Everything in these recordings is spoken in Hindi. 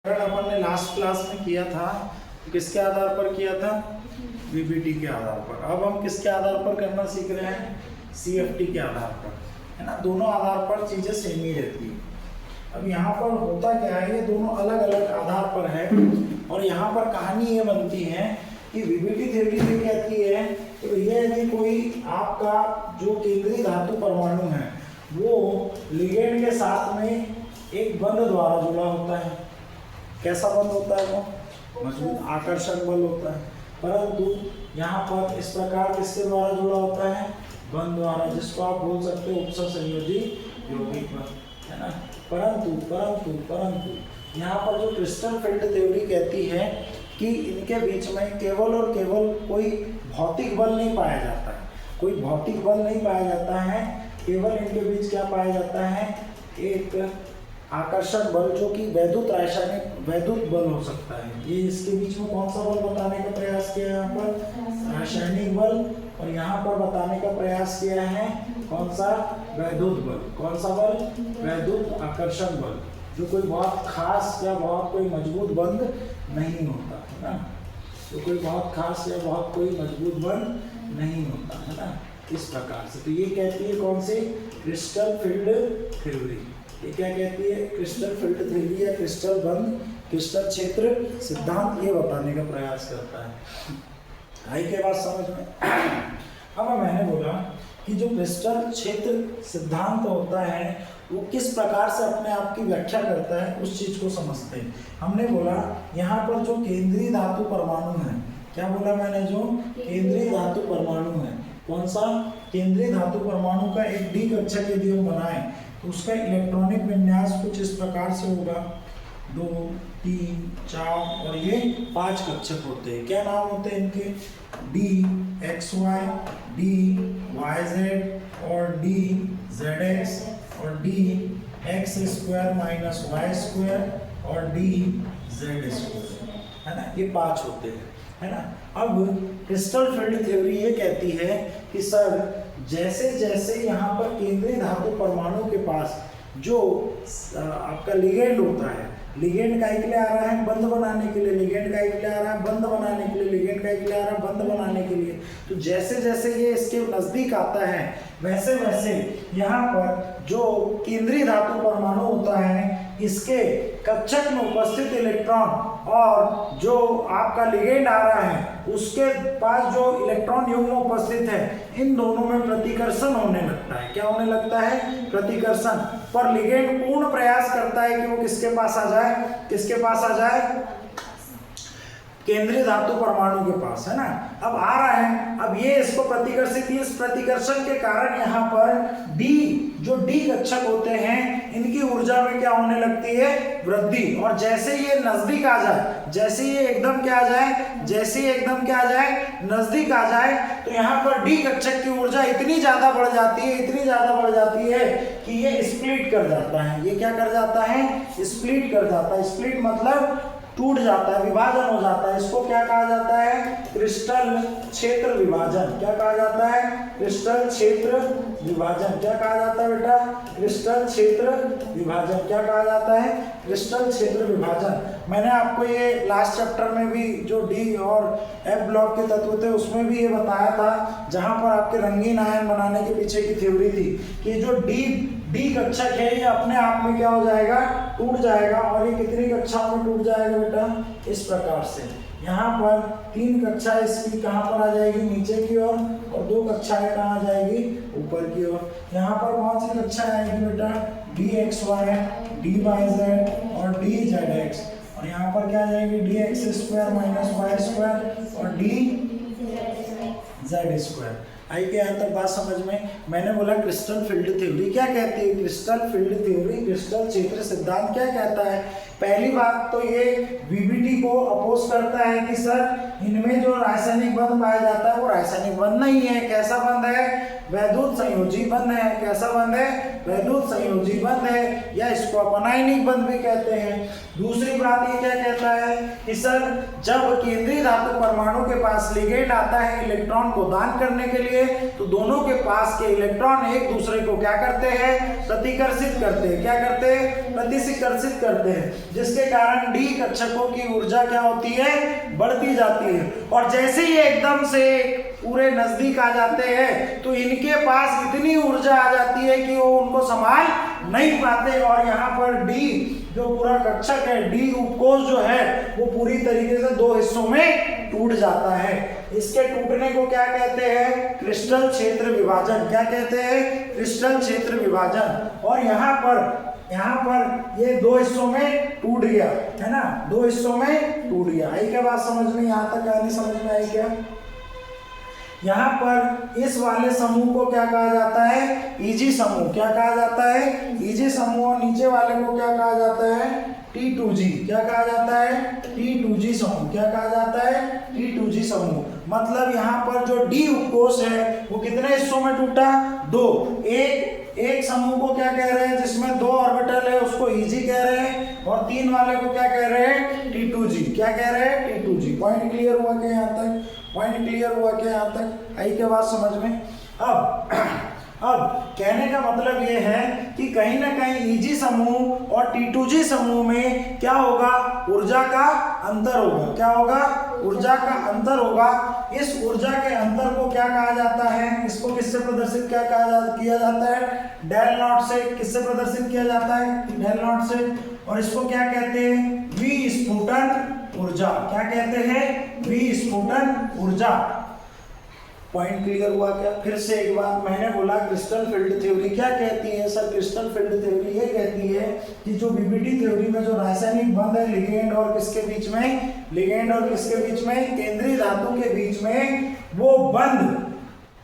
अपन ने लास्ट क्लास में किया था, किसके आधार पर किया था? वीबीटी के आधार पर। अब हम किसके आधार पर करना सीख रहे हैं? सीएफटी के आधार पर, है ना। दोनों आधार पर चीजें सेम ही रहती है। अब यहाँ पर होता क्या है, ये दोनों अलग अलग आधार पर है और यहाँ पर कहानी ये बनती है कि वीबीटी थ्योरी ये कहती है तो ये यदि कोई आपका जो केंद्रीय धातु परमाणु है वो लिगेंड के साथ में एक बंध द्वारा जुड़ा होता है। कैसा बंध होता है? वो मजबूत आकर्षक बल होता है, परंतु यहाँ पर इस प्रकार किसके द्वारा जुड़ा होता है? बंध द्वारा, जिसको आप बोल सकते हो उपसहसंयोजी यौगिक बंध, है ना। परंतु परंतु परंतु यहाँ पर जो क्रिस्टल फील्ड थ्योरी कहती है कि इनके बीच में केवल और केवल कोई भौतिक बल नहीं पाया जाता है, कोई भौतिक बल नहीं पाया जाता है, केवल इनके बीच क्या पाया जाता है? एक आकर्षक बल, जो कि वैद्युत रासायनिक वैद्युत बल हो सकता है। ये इसके बीच में कौन सा बल बताने का प्रयास किया है? यहाँ पर रासायनिक बल, और यहाँ पर बताने का प्रयास किया है कौन सा? वैद्युत बल। कौन सा बल? वैद्युत आकर्षक बल, जो कोई बहुत खास या बहुत कोई मजबूत बंध नहीं होता, है ना। तो कोई बहुत खास या बहुत कोई मजबूत बंध नहीं होता, है ना। इस प्रकार से तो ये कहती है कौन सी? Crystal field theory. ये क्या कहती है? क्रिस्टल फील्ड थ्योरी या क्रिस्टल बंध, क्रिस्टल क्षेत्र सिद्धांत ये बताने का प्रयास करता है। आई के बात समझ में? अब मैंने बोला कि जो क्रिस्टल क्षेत्र सिद्धांत होता है वो किस प्रकार से अपने आप की व्याख्या करता है, उस चीज को समझते हैं। हमने बोला यहाँ पर जो केंद्रीय धातु परमाणु है, क्या बोला मैंने? जो केंद्रीय धातु परमाणु है, कौन सा? केंद्रीय धातु परमाणु का एक डी कक्षक यदि हम बनाए तो उसका इलेक्ट्रॉनिक विन्यास कुछ इस प्रकार से होगा। 2, 3, 4 और ये 5 कक्षक होते हैं। क्या नाम होते हैं इनके? D X Y, D Y Z और डी जेड एक्स और D X square minus Y square और डी जेड स्क्वायर, है ना। ये 5 होते हैं, है ना। अब क्रिस्टल फील्ड थ्योरी ये कहती है कि सर जैसे जैसे यहाँ पर केंद्रीय धातु परमाणु के पास जो आपका लिगेंड होता है, लिगेंड का के लिए आ रहा है बंध बनाने के लिए, लिगेंड का के लिए आ रहा है बंध बनाने के लिए, लिगेंड का के लिए आ रहा है बंध बनाने के लिए, तो जैसे जैसे ये इसके नजदीक आता है वैसे वैसे यहाँ पर जो केंद्रीय धातु परमाणु होता है इसके कक्षक में उपस्थित इलेक्ट्रॉन और जो आपका लिगेंड आ रहा है उसके पास जो इलेक्ट्रॉन युग्म उपस्थित है, इन दोनों में प्रतिकर्षण होने लगता है। क्या होने लगता है? प्रतिकर्षण। पर लिगेंड पूर्ण प्रयास करता है कि वो किसके पास आ जाए? किसके पास आ जाए? केंद्रीय धातु परमाणु के पास, है ना। अब आ रहा है, अब ये इसको प्रतिकर्षित, इस प्रतिकर्षण के कारण यहाँ पर डी, जो डी कक्षक होते हैं इनकी ऊर्जा में क्या होने लगती है? वृद्धि। और जैसे ये नजदीक आ जाए, जैसे ये एकदम क्या आ जाए, जैसे ये एकदम क्या आ जाए, नजदीक आ जाए, तो यहाँ पर डी कक्षक की ऊर्जा इतनी ज्यादा बढ़ जाती है, इतनी ज्यादा बढ़ जाती है कि ये स्प्लिट कर जाता है। ये क्या कर जाता है? स्प्लिट कर जाता है। स्प्लिट मतलब टूट जाता है, विभाजन हो जाता है। इसको क्या कहा जाता है? क्रिस्टल क्षेत्र विभाजन। क्या कहा जाता है? क्रिस्टल क्षेत्र विभाजन। क्या कहा जाता है बेटा? क्रिस्टल क्षेत्र विभाजन। क्या कहा जाता है? क्रिस्टल क्षेत्र विभाजन। मैंने आपको ये लास्ट चैप्टर में भी जो डी और एफ ब्लॉक के तत्व थे उसमें भी ये बताया था, जहां पर आपके रंगीन आयन बनाने के पीछे की थ्योरी थी कि जो डी कक्षक है ये अपने आप में क्या हो जाएगा? टूट जाएगा। और ये कितनी कक्षाओं में टूट जाएगा बेटा? इस प्रकार से यहाँ पर 3 कक्षा इसकी कहाँ पर आ जाएगी? नीचे की ओर, और 2 कक्षाएं कहाँ आ जाएगी? ऊपर की ओर। यहाँ पर कौन सी कक्षा आएगी बेटा? D X Y, D Y Z और डी जेड एक्स। और यहाँ पर क्या आ जाएगी? D X square minus Y square और डी जेड स्क्वायर। आई के यहाँ तक बात समझ में? मैंने बोला क्रिस्टल फील्ड थ्योरी क्या कहती है? क्रिस्टल फील्ड थ्योरी, क्रिस्टल क्षेत्र सिद्धांत क्या कहता है? पहली बात तो ये वीबीटी को अपोज करता है कि सर इनमें जो रासायनिक बंध पाया जाता है वो रासायनिक बंध नहीं है। कैसा बंध है? वैद्युत संयोजी बंध है। कैसा बंध है? वैद्युत संयोजी बंध है, या इसको अपन आयनिक बंध भी कहते हैं। दूसरी बात ये क्या कहता है कि सर जब केंद्रीय धातु परमाणु के पास लिगेंड आता है इलेक्ट्रॉन को दान करने के लिए, तो दोनों के पास के इलेक्ट्रॉन एक दूसरे को क्या करते हैं? प्रतिकर्षित करते हैं। क्या करते हैं? प्रतिकर्षित करते हैं। जिसके कारण डी कक्षकों की ऊर्जा क्या होती है, बढ़ती जाती है। और जैसे ही एकदम से पूरे नजदीक आ जाते हैं तो इनके पास इतनी ऊर्जा आ जाती है कि वो उनको संभाल नहीं पाते, और यहाँ पर डी जो पूरा कक्षक है, डी उपकोष जो है वो पूरी तरीके से दो हिस्सों में टूट जाता है। इसके टूटने को क्या कहते हैं, क्रिस्टल क्षेत्र विभाजन। क्या कहते हैं, क्रिस्टल क्षेत्र विभाजन। और यहाँ पर ये दो हिस्सों में टूट गया, है ना, दो हिस्सों में टूट गया। आई क्या बात समझ में, यहाँ तक आने समझ में आई क्या? यहाँ पर इस वाले समूह को क्या कहा जाता है, ईजी समूह। क्या कहा जाता है, ईजी समूह। और नीचे वाले को क्या कहा जाता है, T2G। क्या कहा जाता है, T2G समूह। क्या कहा जाता है, T2G समूह। मतलब यहाँ पर जो डी उपकोष है वो कितने हिस्सों में टूटा, दो। एक समूह को क्या कह रहे हैं, जिसमें दो ऑर्बिटल है उसको ईजी कह रहे हैं, और तीन वाले को क्या कह रहे हैं, T2G। क्या कह रहे हैं, T2G। पॉइंट क्लियर हुआ क्या यहाँ तक, पॉइंट क्लियर हुआ क्या यहाँ तक, आई क्या बात समझ में? अब कहने का मतलब ये है कि कहीं ना कहीं ईजी समूह और T2G समूह में क्या होगा, ऊर्जा का अंतर होगा। क्या होगा, ऊर्जा का अंतर होगा। इस ऊर्जा के अंतर को क्या कहा जाता है, इसको किससे प्रदर्शित किया जाता है, डेल नॉट से। किससे प्रदर्शित किया जाता है, डेल नॉट से। और इसको क्या कहते हैं, विस्फुटन ऊर्जा। क्या कहते हैं, विस्फुटन ऊर्जा। पॉइंट क्लियर हुआ क्या? फिर से एक बार, मैंने बोला क्रिस्टल फील्ड थ्योरी क्या कहती है सर, क्रिस्टल फील्ड थ्योरी ये कहती है कि जो बीपीटी थ्योरी में जो रासायनिक बंध है लिगेंड और किसके बीच में, लिगेंड और किसके बीच में, केंद्रीय धातु के बीच में, वो बंध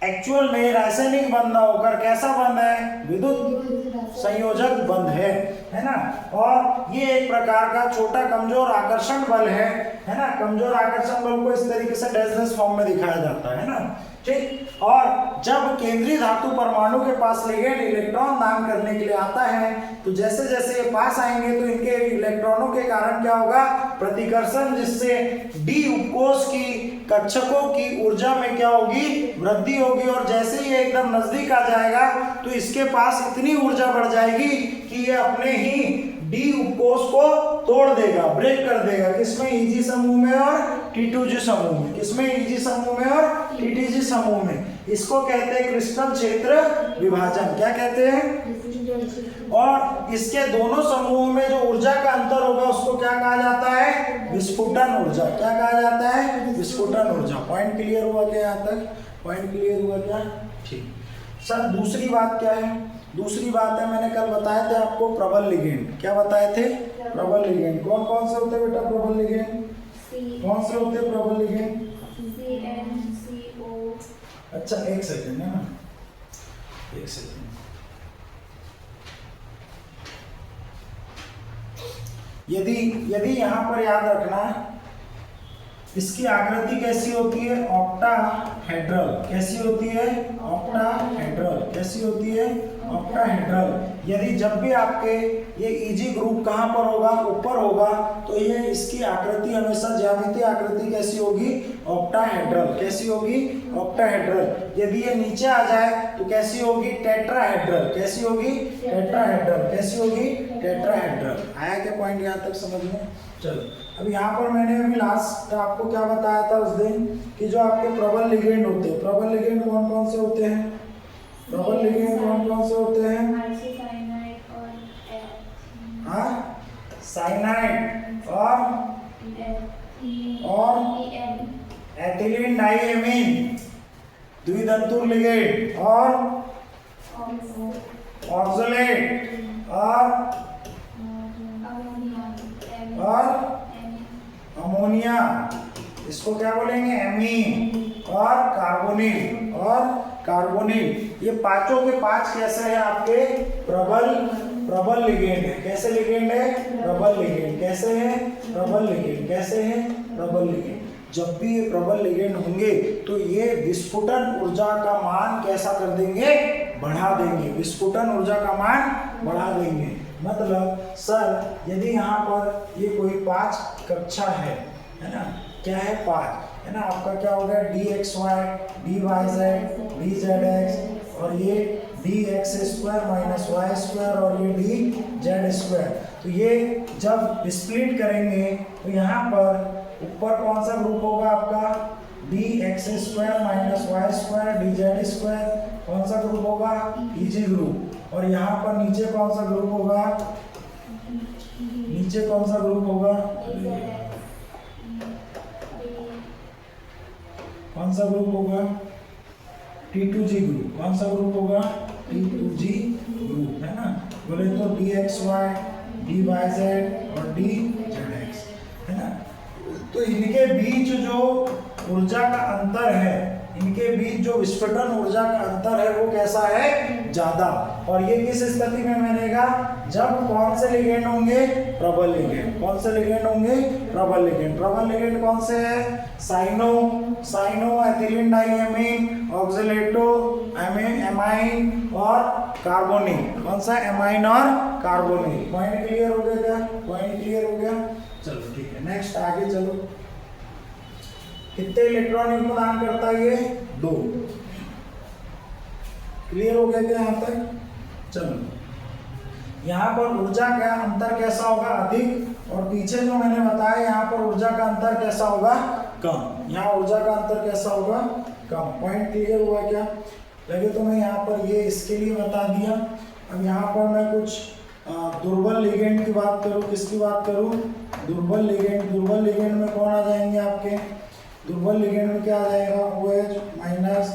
एक्चुअल में रासायनिक बंध ना होकर कैसा बंध है, विद्युत संयोजक बंध है ना। और ये एक प्रकार का छोटा कमजोर आकर्षण बल है ना। कमजोर आकर्षण बल को इस तरीके से डैशलेस फॉर्म में दिखाया जाता है ना, ठीक। और जब केंद्रीय धातु परमाणु के पास लिगेंड इलेक्ट्रॉन दान करने के लिए आता है तो जैसे जैसे ये पास आएंगे तो इनके इलेक्ट्रॉनों के कारण क्या होगा, प्रतिकर्षण, जिससे डी उपकोष की कक्षकों की ऊर्जा में क्या होगी, वृद्धि होगी। और जैसे ही ये एकदम नजदीक आ जाएगा तो इसके पास इतनी ऊर्जा बढ़ जाएगी कि ये अपने ही डी उपकोष को तोड़ देगा, ब्रेक कर देगा। किसमें, ईजी समूह में और T2G समूह में। किसमें, ईजी समूह में और T2G समूह में। इसको कहते हैं क्रिस्टल क्षेत्र विभाजन। क्या कहते हैं? और इसके दोनों समूहों में जो ऊर्जा का अंतर होगा उसको क्या कहा जाता है, विस्फुटन ऊर्जा। क्या कहा जाता है, विस्फुटन ऊर्जा। पॉइंट क्लियर हुआ क्या यहाँ तक, पॉइंट क्लियर हुआ क्या, ठीक। सर दूसरी बात क्या है, दूसरी बात है, मैंने कल बताए थे आपको प्रबल लिगेंड। क्या बताए थे, प्रबल लिगेंड। कौन कौन से होते हैं बेटा प्रबल लिगेंड, कौन से होते हैं प्रबल लिगेंड? CnCO। अच्छा एक सेकंड है ना, एक सेकंड। यदि यहाँ पर याद रखना है, इसकी आकृति कैसी होती है, ऑक्टाहेड्रल। कैसी होती है, ऑक्टाहेड्रल। कैसी होती है, ऑक्टाहेड्रल। यदि जब भी आपके ये ईजी ग्रुप कहाँ पर होगा, ऊपर होगा, तो ये इसकी आकृति हमेशा ज्यामितीय आकृति कैसी होगी, ऑक्टाहेड्रल। कैसी होगी, ऑक्टाहेड्रल। यदि ये नीचे आ जाए तो कैसी होगी, टेट्राहेड्रल। कैसी होगी, टेट्राहेड्रल। कैसी होगी, टेट्राहेड्रल। आया क्या पॉइंट यहाँ तक समझ में? चलो अब यहाँ पर मैंने अभी लास्ट आपको क्या बताया था उस दिन कि जो आपके प्रबल लिगेंड होते हैं, प्रबल लिगेंड कौन कौन से होते हैं, प्रबल लिगेंड कौन कौन से होते हैं, हाँ, साइनाइड और एथिलीन डाइएमीन, द्वितंतुर लिगेंड, और ऑक्सलेट और अमोनिया, इसको क्या बोलेंगे, एमीन, और कार्बोनिल। ये पांचों के पांच कैसे हैं आपके, प्रबल लिगेंड है। कैसे लिगेंड है, प्रबल लिगेंड। कैसे है, प्रबल लिगेंड। कैसे है, प्रबल लिगेंड। जब भी ये प्रबल लिगेंड होंगे तो ये विस्फुटन ऊर्जा का मान कैसा कर देंगे, बढ़ा देंगे। विस्फुटन ऊर्जा का मान बढ़ा देंगे। मतलब सर यदि यहाँ पर ये कोई 5 कक्षा है ना, क्या है 5 है ना, आपका क्या हो गया, DXY, DYZ, DZX और ये dx² माइनस y² और ये dz²। तो ये जब स्प्लिट करेंगे तो यहाँ पर ऊपर कौन सा ग्रुप होगा आपका dx² माइनस y² dz², कौन सा ग्रुप होगा EG ग्रुप। और यहाँ पर नीचे कौन सा ग्रुप होगा, नीचे कौन सा ग्रुप होगा, कौन सा ग्रुप होगा T2G ग्रुप। कौन सा ग्रुप होगा T2G ग्रुप, है ना। बोले तो dxy dyz और dzx, है ना। तो इनके बीच जो ऊर्जा का अंतर है, इनके बीच जो विस्फोटन ऊर्जा का अंतर है वो कैसा है, ज्यादा। और ये किस स्थिति में बनेगा, जब कौन से लिगेंड होंगे, प्रबल लिगेंड। कौन से लिगेंड होंगे, प्रबल लिगेंड। प्रबल लिगेंड कौन से है, cyano ethylene diamine, oxalato amine और कार्बोनिल। कौन सा, एमाइन और कार्बोनिल। पॉइंट क्लियर हो गया क्या, पॉइंट क्लियर हो गया। चलो ठीक है, नेक्स्ट आगे चलो। कितने इलेक्ट्रॉन युग्म प्रदान करता है, ये 2। क्लियर हो गया क्या यहाँ तक। चलो यहाँ पर ऊर्जा का अंतर कैसा होगा, अधिक। और पीछे जो मैंने बताया यहाँ पर ऊर्जा का अंतर कैसा होगा, कम। यहाँ ऊर्जा का अंतर कैसा होगा, कम। पॉइंट क्लियर हुआ क्या। लगे तो मैं यहाँ पर ये इसके लिए बता दिया। अब यहाँ पर मैं कुछ दुर्बल लिगेंड की बात करूँ। किसकी बात करूँ, दुर्बल लिगेंड। दुर्बल लिगेंड में कौन आ जाएंगे आपके, दुर्बल लिगेंड में क्या आ जाएगा, OH minus,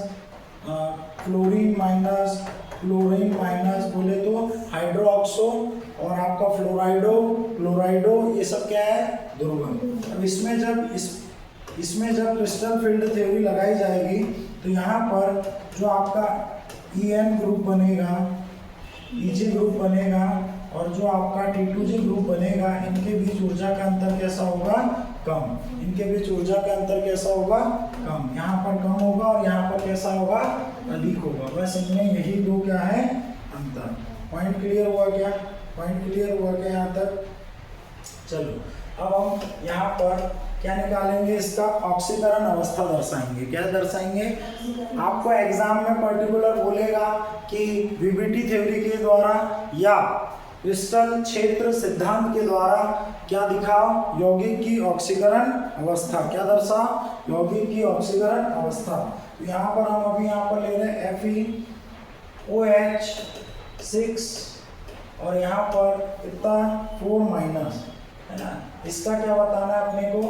chlorine minus, chlorine minus, बोले तो हाइड्रोक्सो और आपका क्लोराइडो, ये सब क्या है, दुर्बल। अब इसमें जब क्रिस्टल फील्ड थ्योरी लगाई जाएगी तो यहाँ पर जो आपका EN ग्रुप बनेगा, EG ग्रुप बनेगा और जो आपका T2G ग्रुप बनेगा, इनके बीच ऊर्जा का अंतर कैसा होगा, कम। इनके बीच ऊर्जा का अंतर कैसा होगा, कम। यहाँ पर कम होगा और यहाँ पर कैसा होगा, अधिक होगा। बस इनमें यही दो क्या है, अंतर। पॉइंट क्लियर हुआ क्या, पॉइंट क्लियर हुआ क्या यहाँ तक। चलो अब हम यहाँ पर क्या निकालेंगे, इसका ऑक्सीकरण अवस्था दर्शाएंगे। क्या दर्शाएंगे, आपको एग्जाम में पर्टिकुलर बोलेगा कि VBT थ्योरी के द्वारा या क्रिस्टल क्षेत्र सिद्धांत के द्वारा क्या दिखाओ, यौगिक की ऑक्सीकरण अवस्था। क्या दर्शाओ, यौगिक की ऑक्सीकरण अवस्था। तो यहाँ पर हम अभी यहाँ पर ले रहे हैं FeOH6 और यहाँ पर कितना 4 माइनस, है ना। इसका क्या बताना है अपने को,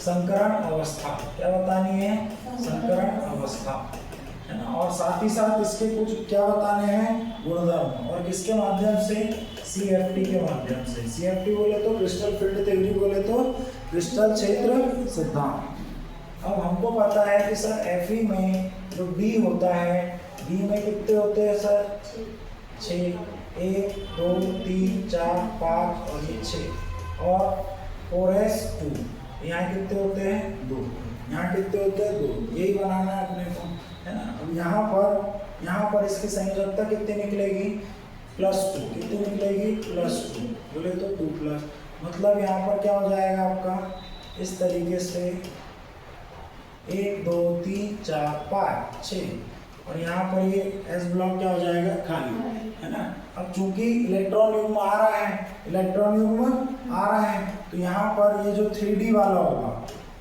संकरण अवस्था। क्या बतानी है, संकरण अवस्था, है ना। और साथ ही साथ इसके कुछ क्या बताने हैं, गुणधर्म। और किसके माध्यम से, CFT के माध्यम से। CFT बोले तो क्रिस्टल फील्ड थ्योरी, बोले तो क्रिस्टल क्षेत्र सिद्धांत। अब हमको पता है कि सर Fe में जो B होता है, B में कितने होते हैं सर, 6, 1 2 3 4 5 और ये 6 और 4s2। यहाँ कितने होते हैं, 2। यहाँ कितने होते हैं, 2। यही बनाना है अपने को, है ना। अब यहाँ पर इसकी संयोजकता कितनी निकलेगी, +2। कितनी निकलेगी, +2। बोले तो 2+। मतलब यहाँ पर क्या हो जाएगा आपका, इस तरीके से 1 2 3 4 5 6 और यहाँ पर ये S ब्लॉक क्या हो जाएगा, खाली, है ना। अब चूंकि इलेक्ट्रॉन युग्म आ रहा है, इलेक्ट्रॉन युग्म आ रहा है, तो यहाँ पर ये जो 3D वाला होगा,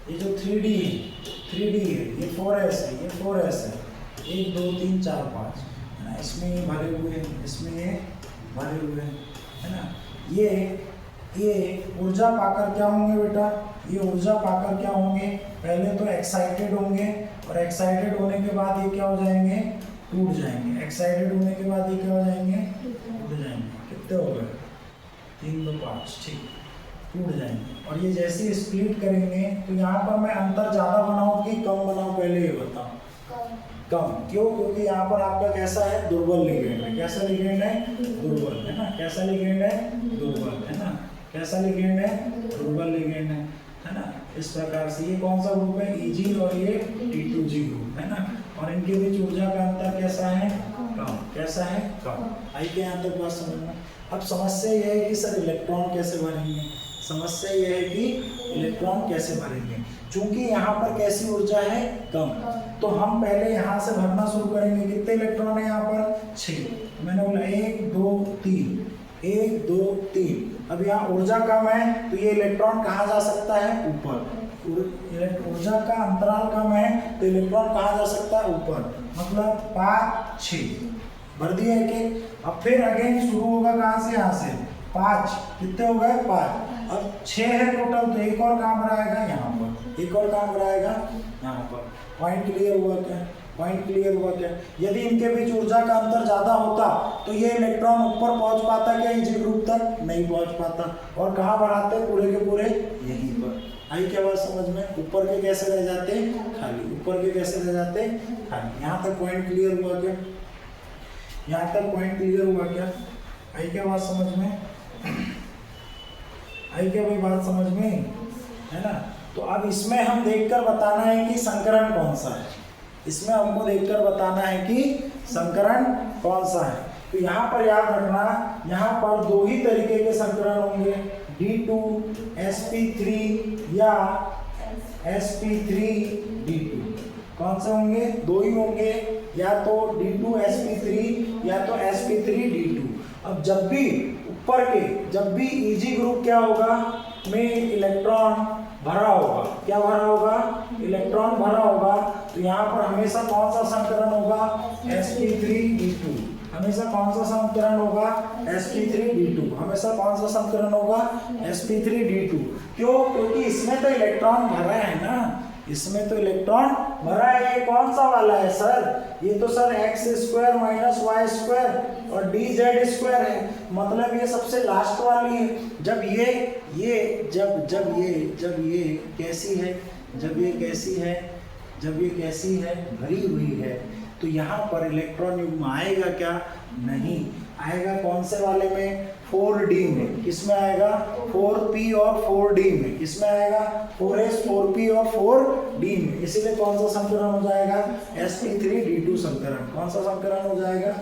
ये जो 3D है, ये 4s है, ये 4s है, 1 2 3 4 5, है ना। इसमें ये भरे हुए हैं, इसमें ये भरे हुए हैं, है ना। ये ऊर्जा पाकर क्या होंगे बेटा, ये ऊर्जा पाकर क्या होंगे, पहले तो एक्साइटेड होंगे और एक्साइटेड होने के बाद ये क्या हो जाएंगे, टूट जाएंगे। एक्साइटेड होने के बाद ये क्या हो जाएंगे, टूट जाएंगे। कितने हो गए, 3 2 5, ठीक, टूट जाएंगे। और ये जैसे ही स्प्लिट करेंगे तो यहाँ पर मैं अंतर ज़्यादा बनाऊँ कि कम बनाऊँ, पहले ये बताओ। कम। क्यों, क्योंकि यहाँ पर आपका कैसा है, दुर्बल लिगेंड है। कैसा लिगेंड है, दुर्बल, है ना। कैसा लिगेंड है, दुर्बल, है ना। कैसा लिगेंड है, दुर्बल लिगेंड है ना। इस प्रकार से ये कौन सा ग्रुप है, EG और ये T2G ग्रुप, है ना। और इनके बीच ऊर्जा का अंतर कैसा है, कम। कैसा है, कम। आई के यहाँ तक बात समझना। अब समस्या यह है कि सर इलेक्ट्रॉन कैसे भरेंगे। समस्या यह है कि इलेक्ट्रॉन कैसे भरेंगे। चूंकि यहाँ पर कैसी ऊर्जा है, कम, तो हम पहले यहाँ से भरना शुरू करेंगे। कितने इलेक्ट्रॉन है यहाँ पर, 6। मैंने बोला 1 2 3, 1 2 3। अब यहाँ ऊर्जा कम है तो ये इलेक्ट्रॉन कहाँ जा सकता है, ऊपर। ऊर्जा का अंतराल कम है तो इलेक्ट्रॉन कहाँ जा सकता है, ऊपर। मतलब 5 6 भर दिया एक। अब फिर अगेन शुरू होगा कहाँ से, यहाँ से 5। कितने हो गए, 5। अब 6 है टोटल, तो एक और काम बनाएगा यहाँ पर, एक और काम बनाएगा यहाँ पर। पॉइंट क्लियर हुआ क्या, पॉइंट क्लियर हुआ क्या। यदि इनके बीच ऊर्जा का अंतर ज्यादा होता तो ये इलेक्ट्रॉन ऊपर पहुंच पाता क्या, इजी ग्रुप तक नहीं पहुंच पाता। और कहाँ बढ़ाते, पूरे के पूरे यहीं पर। आई क्या बात समझ में। ऊपर के कैसे रह जाते, खाली। ऊपर के कैसे रह जाते, खाली। यहाँ तक पॉइंट क्लियर हुआ क्या, यहाँ तक पॉइंट क्लियर हुआ क्या। आई क्या बात समझ में, आई क्या भाई बात समझ में, है ना। तो अब इसमें हम देखकर बताना है कि संकरण कौन सा है। इसमें हमको देखकर बताना है कि संकरण कौन सा है। तो यहाँ पर याद रखना, यहाँ पर दो ही तरीके के संकरण होंगे, D2sp3 या sp3d2। कौन से होंगे, दो ही होंगे, या तो D2sp3 या तो sp3d2। अब जब भी ऊपर के, जब भी Eg ग्रुप क्या होगा में इलेक्ट्रॉन भरा होगा, क्या भरा होगा, इलेक्ट्रॉन भरा होगा, तो यहाँ पर हमेशा कौन सा संकरण होगा, sp3d2। हमेशा कौन सा संकरण होगा, sp3d2। हमेशा कौन सा संकरण होगा, sp3d2। क्यों, क्योंकि इसमें तो इलेक्ट्रॉन भरा है ना, इसमें तो इलेक्ट्रॉन भरा है। ये कौन सा वाला है सर, ये तो सर x² - y² और dz² है, मतलब ये सबसे लास्ट वाली है। जब ये कैसी है, जब ये कैसी है, जब ये कैसी है, भरी हुई है, तो यहाँ पर इलेक्ट्रॉन युग्म आएगा क्या, नहीं आएगा। कौन से वाले में, 4d में। किसमें आएगा, 4p और 4d में। किसमें आएगा, 4s 4p और 4d में। इसीलिए कौन सा संकरण हो जाएगा, sp3d2 संकरण। कौन सा संकरण हो जाएगा,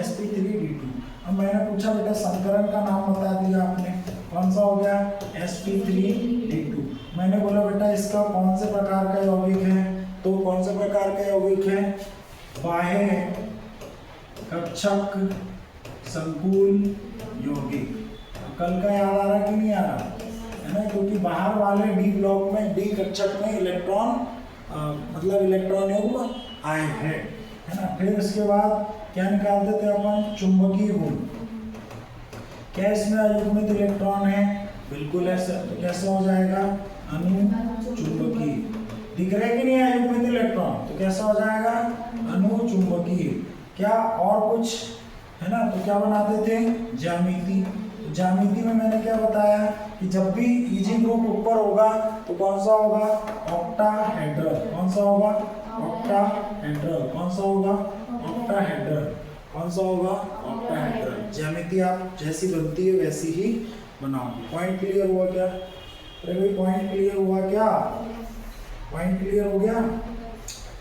sp3d2। अब मैंने पूछा बेटा संकरण का नाम बता दिया आपने, कौन सा हो गया, sp3d2। मैंने बोला बेटा इसका कौन से प्रकार का यौगिक है, तो कौन से प्रकार का यौगिक है, बाह्य कक्षक संकुल यौगिक। कल का याद आ रहा कि नहीं आ रहा, है ना, क्योंकि बाहर वाले डी ब्लॉक में, डी कक्षक में इलेक्ट्रॉन मतलब इलेक्ट्रॉन युग्म आए हैं, है ना। फिर उसके बाद क्या निकालते थे अपन, चुंबकीय गुण। क्या इसमें अयुग्मित इलेक्ट्रॉन है, बिल्कुल ऐसा, तो कैसे हो जाएगा, अनुचुंबकीय। दिख रहे कि नहीं अयुग्मित इलेक्ट्रॉन, तो कैसा हो जाएगा, अनुचुंबकीय। क्या और कुछ है ना, तो क्या बनाते थे, ज्यामिति। तो ज्यामिति में मैंने क्या बताया कि जब भी Eg ग्रुप ऊपर होगा तो कौन सा होगा, ऑक्टाहेड्रल। कौन सा होगा, ऑक्टाहेड्रल। कौन सा होगा, ऑक्टाहेड्रल। कौन सा होगा, ऑक्टाहेड्रल। ज्यामिति आप जैसी बनती है वैसी ही बनाओगे। पॉइंट क्लियर हुआ क्या, अरे भाई पॉइंट क्लियर हुआ क्या, पॉइंट क्लियर हो गया,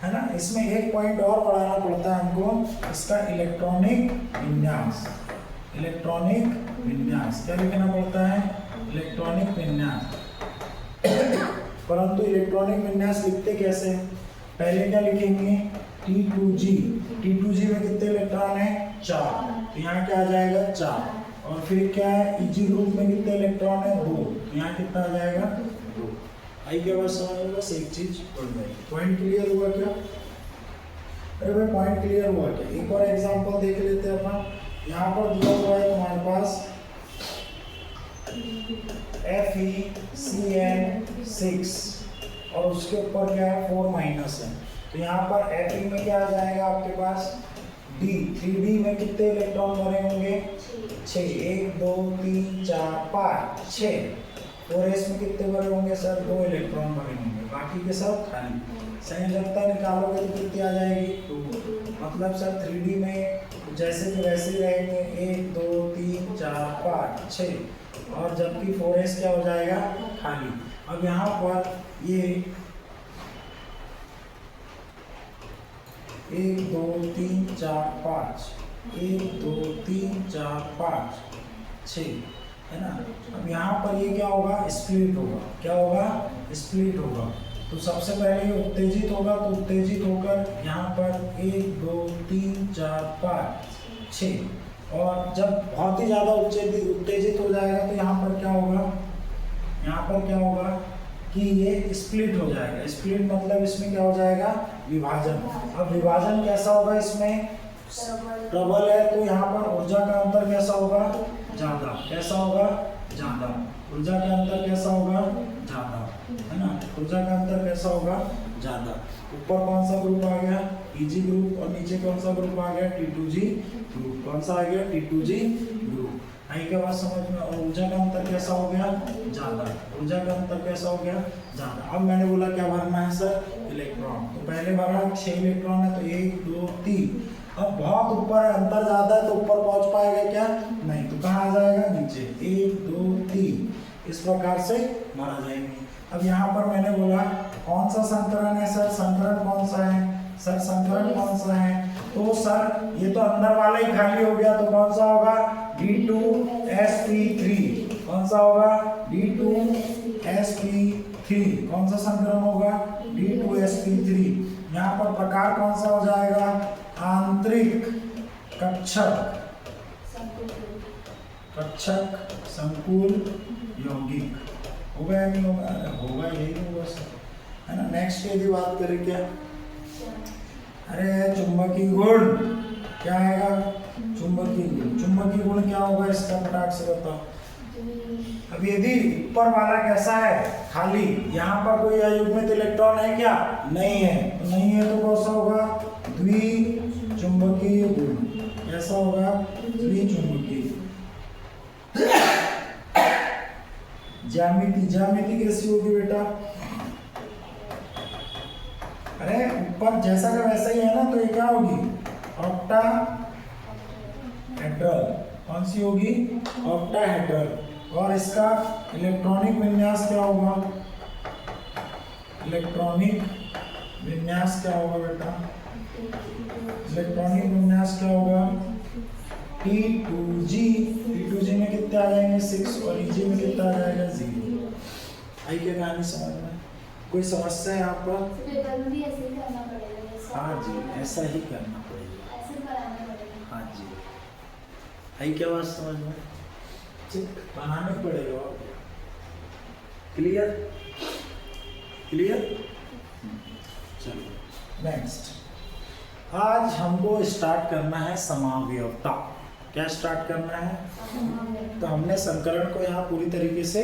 है ना। इसमें एक पॉइंट और पढ़ाना पड़ता है हमको, इसका इलेक्ट्रॉनिक विन्यास। इलेक्ट्रॉनिक विन्यास क्या लिखना पड़ता है, इलेक्ट्रॉनिक विन्यास। परंतु इलेक्ट्रॉनिक विन्यास लिखते कैसे, पहले क्या लिखेंगे, T2G। T2G में कितने इलेक्ट्रॉन है, 4, तो यहाँ क्या आ जाएगा, 4। और फिर क्या है, Eg ग्रुप में कितने इलेक्ट्रॉन है, 2, तो यहाँ कितना आ जाएगा, 2। आई क्या बात समझ में, बस एक चीज पढ़ जाएगी। पॉइंट क्लियर हुआ क्या, अरे भाई पॉइंट क्लियर हुआ क्या। एक और एग्जांपल देख लेते हैं अपन। यहाँ पर दिया हुआ है तुम्हारे पास FeCN6 और उसके ऊपर क्या है, 4- है। तो यहाँ पर Fe में क्या आ जाएगा आपके पास, D। 3D में कितने इलेक्ट्रॉन भरे होंगे, 6। 1 2 3 4 5 6। 4s में कितने भरे होंगे सर, 2 इलेक्ट्रॉन भरे होंगे, बाकी के सब खाली। संयोजकता निकालोगे तो कितनी आ जाएगी, 2। मतलब सर 3D में जैसे कि वैसे ही रहेंगे, 1 2 3 4 5 6। और जबकि 4s क्या हो जाएगा, खाली। अब यहाँ पर ये 1 2 3 4 5, 1 2 3 4 5 6। है ना। अब यहाँ पर ये क्या होगा, स्प्लिट होगा, क्या होगा, स्प्लिट होगा। तो सबसे पहले ये उत्तेजित होगा, तो उत्तेजित होकर यहाँ पर 1 2 3 4 5 6, और जब बहुत ही ज़्यादा उत्तेजित हो जाएगा तो यहाँ पर क्या होगा, यहाँ पर क्या होगा कि ये स्प्लिट हो जाएगा। स्प्लिट मतलब इसमें क्या हो जाएगा, विभाजन। अब विभाजन कैसा होगा, इसमें प्रबल है, तो यहाँ पर ऊर्जा का अंतर कैसा होगा, ज़्यादा। कैसा होगा, ज़्यादा। ऊर्जा का अंतर कैसा होगा, ज़्यादा, है ना। ऊर्जा का अंतर कैसा होगा, ज़्यादा। ऊपर कौन सा ग्रुप आ गया, Eg ग्रुप, और नीचे कौन सा ग्रुप आ गया, T2G ग्रुप। कौन सा आ गया, T2G ग्रुप। आई क्या बात समझ में। और ऊर्जा का अंतर कैसा हो गया, ज़्यादा। ऊर्जा का अंतर कैसा हो गया, ज़्यादा। अब मैंने बोला क्या भरना है सर, इलेक्ट्रॉन। तो पहले भरा 6 इलेक्ट्रॉन है, तो 1 2 3। अब बहुत ऊपर है, अंतर ज़्यादा है, तो ऊपर पहुंच पाएगा क्या, नहीं। तो कहाँ आ जाएगा, नीचे। 1 2 3 इस प्रकार से भरा जाएंगे। अब यहाँ पर मैंने बोला कौन सा संकरण है सर, संकरण कौन सा है सर, संकरण कौन सा है। तो सर ये तो अंदर वाला ही खाली हो गया, तो कौन सा होगा, D2sp3। कौन सा होगा, D2sp3। कौन सा संकरण होगा, D2sp3। यहाँ पर प्रकार कौन सा हो जाएगा, आंतरिक कक्षक, कक्षक संकुल यौगिक। होगा या नहीं होगा, होगा, यही होगा सर, है ना। नेक्स्ट यदि बात करें क्या, अरे चुंबकीय गुण क्या आएगा, चुंबकीय गुण। चुंबकीय गुण क्या होगा इसका, फटाक से बताओ। अब यदि ऊपर वाला कैसा है, खाली, यहाँ पर कोई अयुग्मित इलेक्ट्रॉन है क्या, नहीं है, तो नहीं है तो कौन सा होगा, द्विचुंबकीय गुण। कैसा होगा, द्विचुंबकीय। ज्यामिति, ज्यामिति कैसी होगी बेटा, अरे ऊपर जैसा का वैसा ही है ना, तो ये क्या होगी, ऑक्टाहेड्रल। कौन सी होगी, ऑक्टाहेड्रल। और इसका इलेक्ट्रॉनिक विन्यास क्या होगा, इलेक्ट्रॉनिक विन्यास क्या होगा बेटा, इलेक्ट्रॉनिक विन्यास क्या होगा, T2G। T2G में कितने आ जाएंगे, 6, और Eg में कितना आ जाएगा, 0। आई क्या कहानी समझ में, कोई समस्या है यहाँ पर, हाँ जी ऐसा ही करना पड़ेगा, हाँ जी। आई क्या बात समझ में, बनाना पड़ेगा। Clear, clear. चलो नेक्स्ट, आज हमको स्टार्ट करना है समावयवता। क्या स्टार्ट करना है, तो हमने संकरण को यहाँ पूरी तरीके से